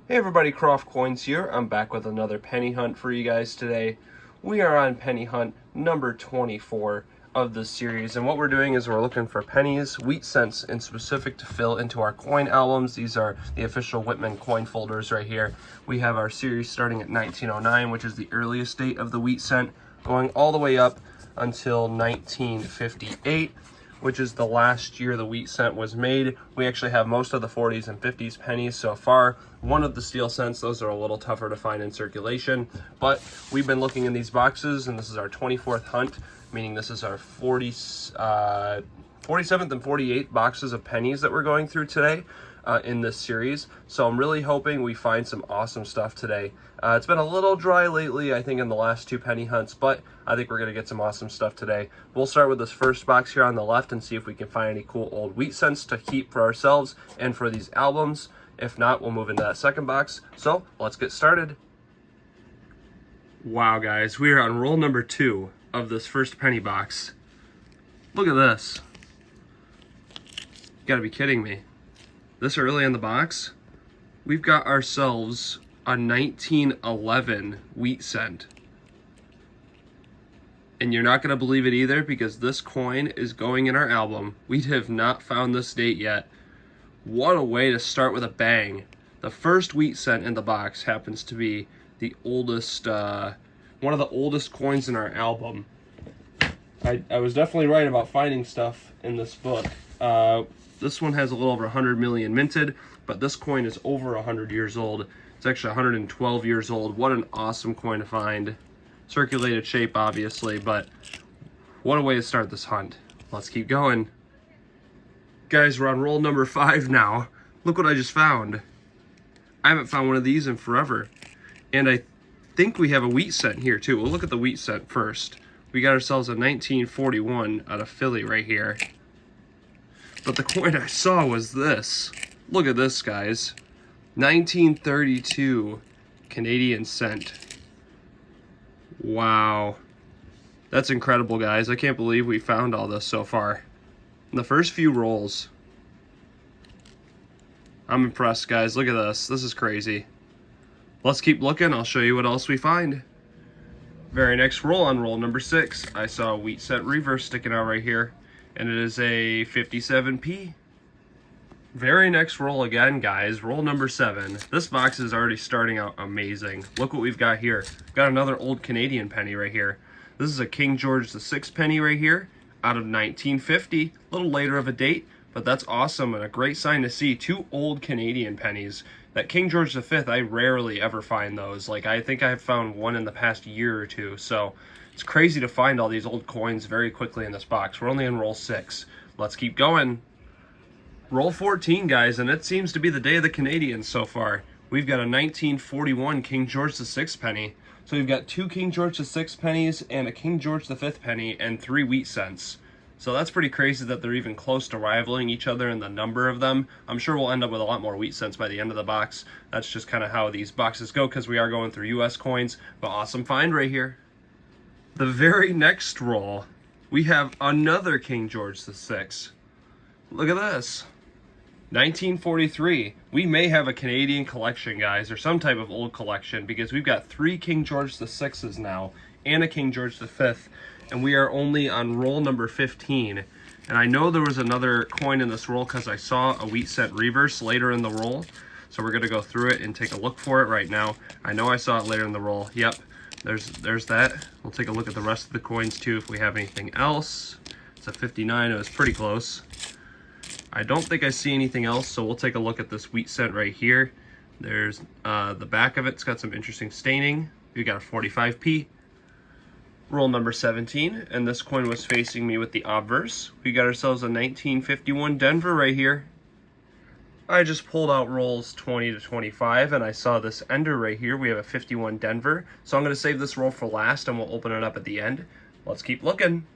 Hey everybody, Croft Coins here. I'm back with another penny hunt for you guys today. We are on penny hunt number 24 of this series, and what we're doing is we're looking for pennies, wheat cents in specific, to fill into our coin albums. These are the official Whitman coin folders right here. We have our series starting at 1909, which is the earliest date of the wheat cent, going all the way up until 1958. Which is the last year the wheat cent was made. We actually have most of the 40s and 50s pennies so far. One of the steel cents, those are a little tougher to find in circulation, but we've been looking in these boxes, and this is our 24th hunt, meaning this is our 47th and 48th boxes of pennies that we're going through today in this series. So I'm really hoping we find some awesome stuff today. It's been a little dry lately, I think, in the last two penny hunts, but I think we're going to get some awesome stuff today. We'll start with this first box here on the left and see if we can find any cool old wheat cents to keep for ourselves and for these albums. If not, we'll move into that second box. So let's get started. Wow, guys, we are on roll number 2 of this first penny box. Look at this. You gotta be kidding me. This early in the box, we've got ourselves a 1911 wheat cent. And you're not going to believe it either, because this coin is going in our album. We have not found this date yet. What a way to start with a bang. The first wheat cent in the box happens to be the oldest, one of the oldest coins in our album. I was definitely right about finding stuff in this book. This one has a little over 100 million minted, but this coin is over 100 years old. It's actually 112 years old. What an awesome coin to find. Circulated shape, obviously, but what a way to start this hunt. Let's keep going. Guys, we're on roll number 5 now. Look what I just found. I haven't found one of these in forever. And I think we have a wheat cent here, too. We'll look at the wheat cent first. We got ourselves a 1941 out of Philly right here. But the coin I saw was this. Look at this, guys. 1932 Canadian cent. Wow. That's incredible, guys. I can't believe we found all this so far. In the first few rolls. I'm impressed, guys. Look at this. This is crazy. Let's keep looking. I'll show you what else we find. Very next roll, on roll number 6, I saw a wheat cent reverse sticking out right here. And it is a 57p. Very next roll again, guys. Roll number 7. This box is already starting out amazing. Look what we've got here. Got another old Canadian penny right here. This is a King George VI penny right here out of 1950. A little later of a date, but that's awesome and a great sign to see. 2 old Canadian pennies. That King George V, I rarely ever find those. Like, I think I've found one in the past year or two. So it's crazy to find all these old coins very quickly in this box. We're only in roll 6. Let's keep going. Roll 14, guys, and it seems to be the day of the Canadians so far. We've got a 1941 King George VI penny. So we've got 2 King George VI pennies and a King George V penny and 3 wheat cents. So that's pretty crazy that they're even close to rivaling each other in the number of them. I'm sure we'll end up with a lot more wheat cents by the end of the box. That's just kind of how these boxes go, because we are going through US coins. But awesome find right here. The very next roll, we have another King George VI. Look at this. 1943. We may have a Canadian collection, guys, or some type of old collection, because we've got 3 King George VIs now and a King George V, and we are only on roll number 15. And I know there was another coin in this roll because I saw a wheat cent reverse later in the roll. So we're going to go through it and take a look for it right now. I know I saw it later in the roll. Yep, there's that. We'll take a look at the rest of the coins too if we have anything else. It's a 59. It was pretty close. I don't think I see anything else, so we'll take a look at this wheat cent right here. There's the back of it. It's got some interesting staining. We got a 45p. Roll number 17, and this coin was facing me with the obverse. We got ourselves a 1951 Denver right here. I just pulled out rolls 20 to 25, and I saw this ender right here. We have a 51 Denver, so I'm going to save this roll for last, and we'll open it up at the end. Let's keep looking.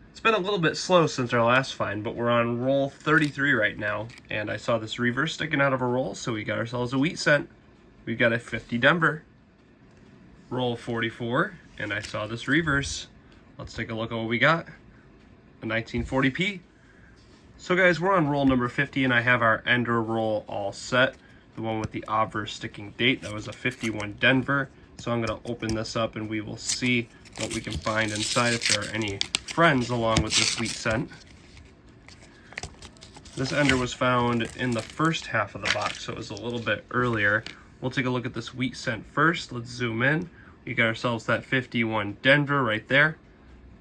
It's been a little bit slow since our last find, but we're on roll 33 right now, and I saw this reverse sticking out of a roll, so we got ourselves a wheat cent. We've got a 50 Denver. Roll 44, and I saw this reverse. Let's take a look at what we got. A 1940p. So guys, we're on roll number 50, and I have our ender roll all set. the one with the obverse sticking date. That was a 51 Denver. So I'm going to open this up and we will see what we can find inside, if there are any friends along with this wheat cent. This ender was found in the first half of the box, so it was a little bit earlier. We'll take a look at this wheat cent first. Let's zoom in. We got ourselves that 51 Denver right there.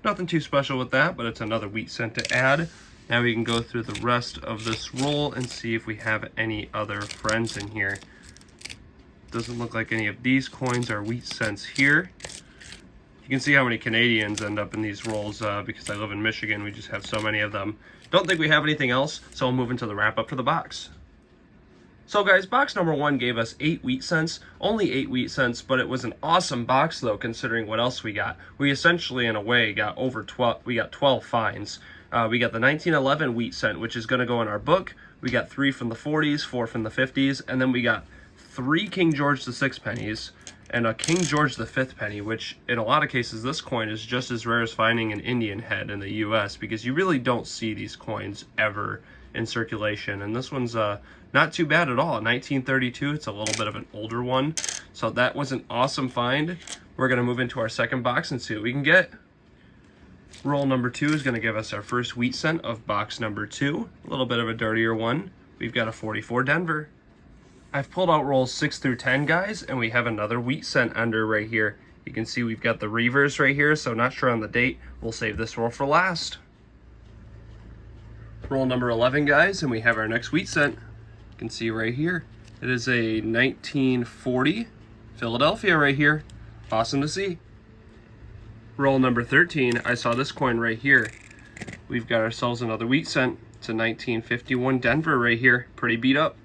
Nothing too special with that, but it's another wheat cent to add. Now we can go through the rest of this roll and see if we have any other friends in here. Doesn't look like any of these coins are wheat cents here. You can see how many Canadians end up in these rolls because I live in Michigan. We just have so many of them. Don't think we have anything else, so we'll move into the wrap up for the box. So guys, box number 1 gave us 8 wheat cents, only 8 wheat cents, but it was an awesome box though, considering what else we got. We essentially, in a way, got over 12. We got 12 finds. We got the 1911 wheat cent, which is going to go in our book. We got 3 from the 40s, 4 from the 50s, and then we got 3 King George VI pennies and a King George V penny, which in a lot of cases this coin is just as rare as finding an Indian head in the US, because you really don't see these coins ever in circulation. And this one's not too bad at all. 1932, it's a little bit of an older one, so that was an awesome find. We're going to move into our second box and see what we can get. Roll number 2 is going to give us our first wheat cent of box number 2. A little bit of a dirtier one. We've got a 44 Denver. I've pulled out rolls 6 through 10, guys, and we have another wheat cent ender right here. You can see we've got the reverse right here, so not sure on the date. We'll save this roll for last. Roll number 11, guys, and we have our next wheat cent. You can see right here. It is a 1940 Philadelphia right here. Awesome to see. Roll number 13, I saw this coin right here. We've got ourselves another wheat cent. It's a 1951 Denver right here. Pretty beat up.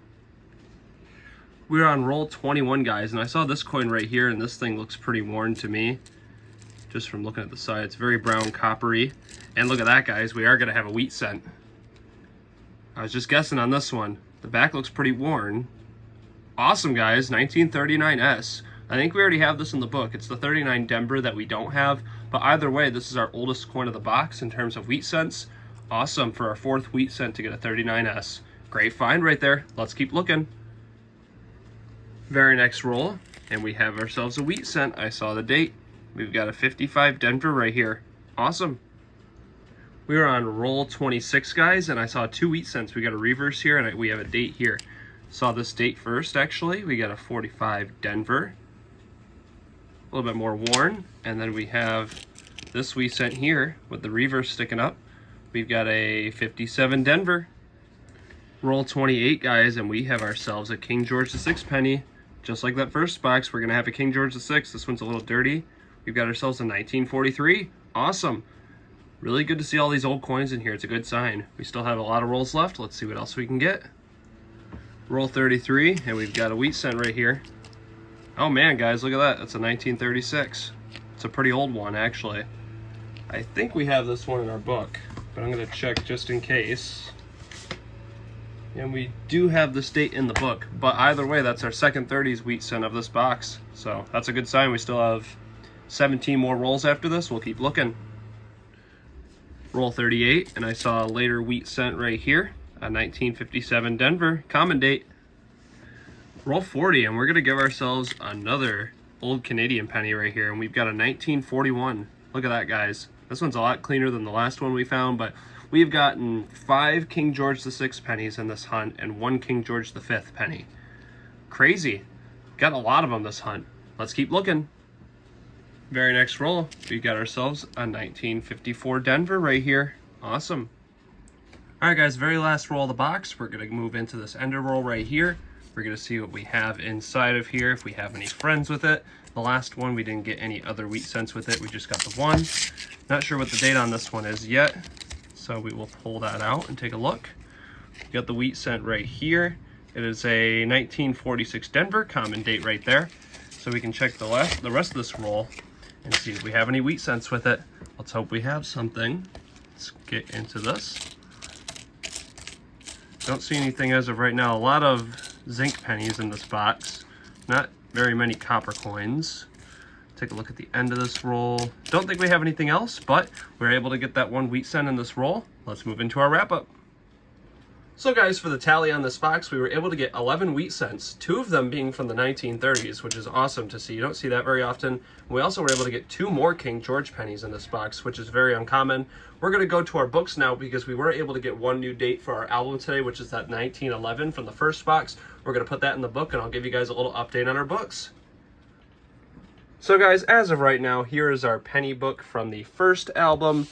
We're on roll 21, guys, and I saw this coin right here, and this thing looks pretty worn to me. Just from looking at the side, it's very brown coppery. And look at that, guys, we are going to have a wheat cent. I was just guessing on this one. The back looks pretty worn. Awesome, guys, 1939S. I think we already have this in the book. It's the 39 Denver that we don't have, but either way, this is our oldest coin of the box in terms of wheat cents. Awesome for our 4th wheat cent to get a 39S. Great find right there. Let's keep looking. Very next roll, and we have ourselves a wheat cent. I saw the date. We've got a 55 Denver right here. Awesome. We are on roll 26, guys, and I saw 2 wheat cents. We got a reverse here, and we have a date here. Saw this date first, actually. We got a 45 Denver. A little bit more worn. And then we have this wheat cent here with the reverse sticking up. We've got a 57 Denver. Roll 28, guys, and we have ourselves a King George VI penny. Just like that first box, we're going to have a King George VI. This one's a little dirty. We've got ourselves a 1943. Awesome. Really good to see all these old coins in here. It's a good sign. We still have a lot of rolls left. Let's see what else we can get. Roll 33, and we've got a wheat cent right here. Oh man, guys, look at that. That's a 1936. It's a pretty old one, actually. I think we have this one in our book, but I'm going to check just in case. And we do have this date in the book, but either way, that's our second 30s wheat cent of this box. So that's a good sign. We still have 17 more rolls after this. We'll keep looking. Roll 38, and I saw a later wheat cent right here, a 1957 Denver, common date. Roll 40, and we're going to give ourselves another old Canadian penny right here, and we've got a 1941. Look at that, guys. This one's a lot cleaner than the last one we found, but we've gotten 5 King George VI pennies in this hunt and 1 King George V penny. Crazy. Got a lot of them this hunt. Let's keep looking. Very next roll, we got ourselves a 1954 Denver right here. Awesome. All right, guys, very last roll of the box. We're going to move into this ender roll right here. We're going to see what we have inside of here, if we have any friends with it. The last one, we didn't get any other wheat cents with it. We just got the one. Not sure what the date on this one is yet, so we will pull that out and take a look. We got the wheat cent right here. It is a 1946 Denver, common date right there. So we can check the rest of this roll and see if we have any wheat cents with it. Let's hope we have something. Let's get into this. Don't see anything as of right now. A lot of zinc pennies in this box. Not very many copper coins. Take a look at the end of this roll. Don't think we have anything else, but we're able to get that one wheat cent in this roll. Let's move into our wrap-up. So guys, for the tally on this box, we were able to get 11 wheat cents, 2 of them being from the 1930s, which is awesome to see. You don't see that very often. We also were able to get 2 more King George pennies in this box, which is very uncommon. We're going to go to our books now because we were able to get 1 new date for our album today, which is that 1911 from the first box. We're going to put that in the book, and I'll give you guys a little update on our books. So guys, as of right now, here is our penny book from the first album.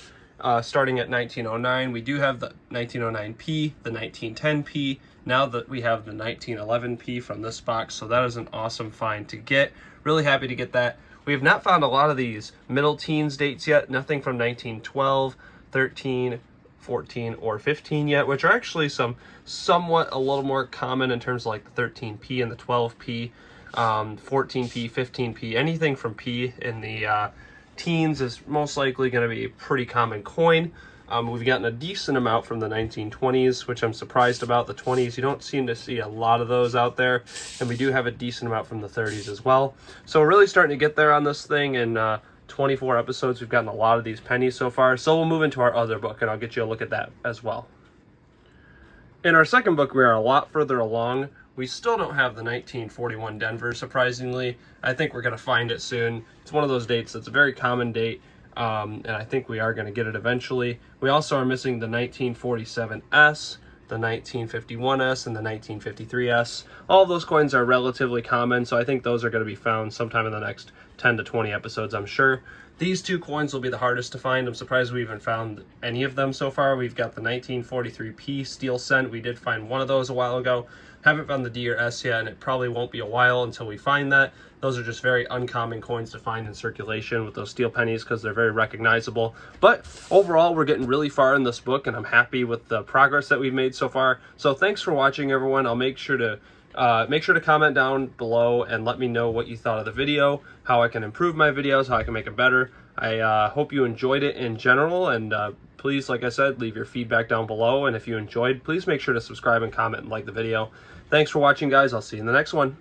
Starting at 1909, we do have the 1909p, the 1910p, now that we have the 1911p from this box, so that is an awesome find to get. Really happy to get that. We have not found a lot of these middle teens dates yet, nothing from 1912, 13, 14, or 15 yet, which are actually somewhat a little more common in terms of like the 13p and the 12p, 14p, 15p, anything from p in the teens is most likely going to be a pretty common coin. We've gotten a decent amount from the 1920s, which I'm surprised about. The 20s, you don't seem to see a lot of those out there. And we do have a decent amount from the 30s as well. So we're really starting to get there on this thing. In 24 episodes, we've gotten a lot of these pennies so far. So we'll move into our other book, and I'll get you a look at that as well. In our second book, we are a lot further along. We still don't have the 1941 Denver, surprisingly. I think we're going to find it soon. It's one of those dates that's a very common date, and I think we are going to get it eventually. We also are missing the 1947S, the 1951S, and the 1953S. All of those coins are relatively common, so I think those are going to be found sometime in the next 10 to 20 episodes, I'm sure. These 2 coins will be the hardest to find. I'm surprised we even found any of them so far. We've got the 1943p steel cent. We did find one of those a while ago. Haven't found the D or S yet, and it probably won't be a while until we find that. Those are just very uncommon coins to find in circulation with those steel pennies because they're very recognizable. But overall, we're getting really far in this book, and I'm happy with the progress that we've made so far. So thanks for watching, everyone. I'll make sure to comment down below and let me know what you thought of the video, how I can improve my videos, how I can make it better. I hope you enjoyed it in general, and please, like I said, leave your feedback down below. And if you enjoyed, please make sure to subscribe and comment and like the video. Thanks for watching, guys. I'll see you in the next one.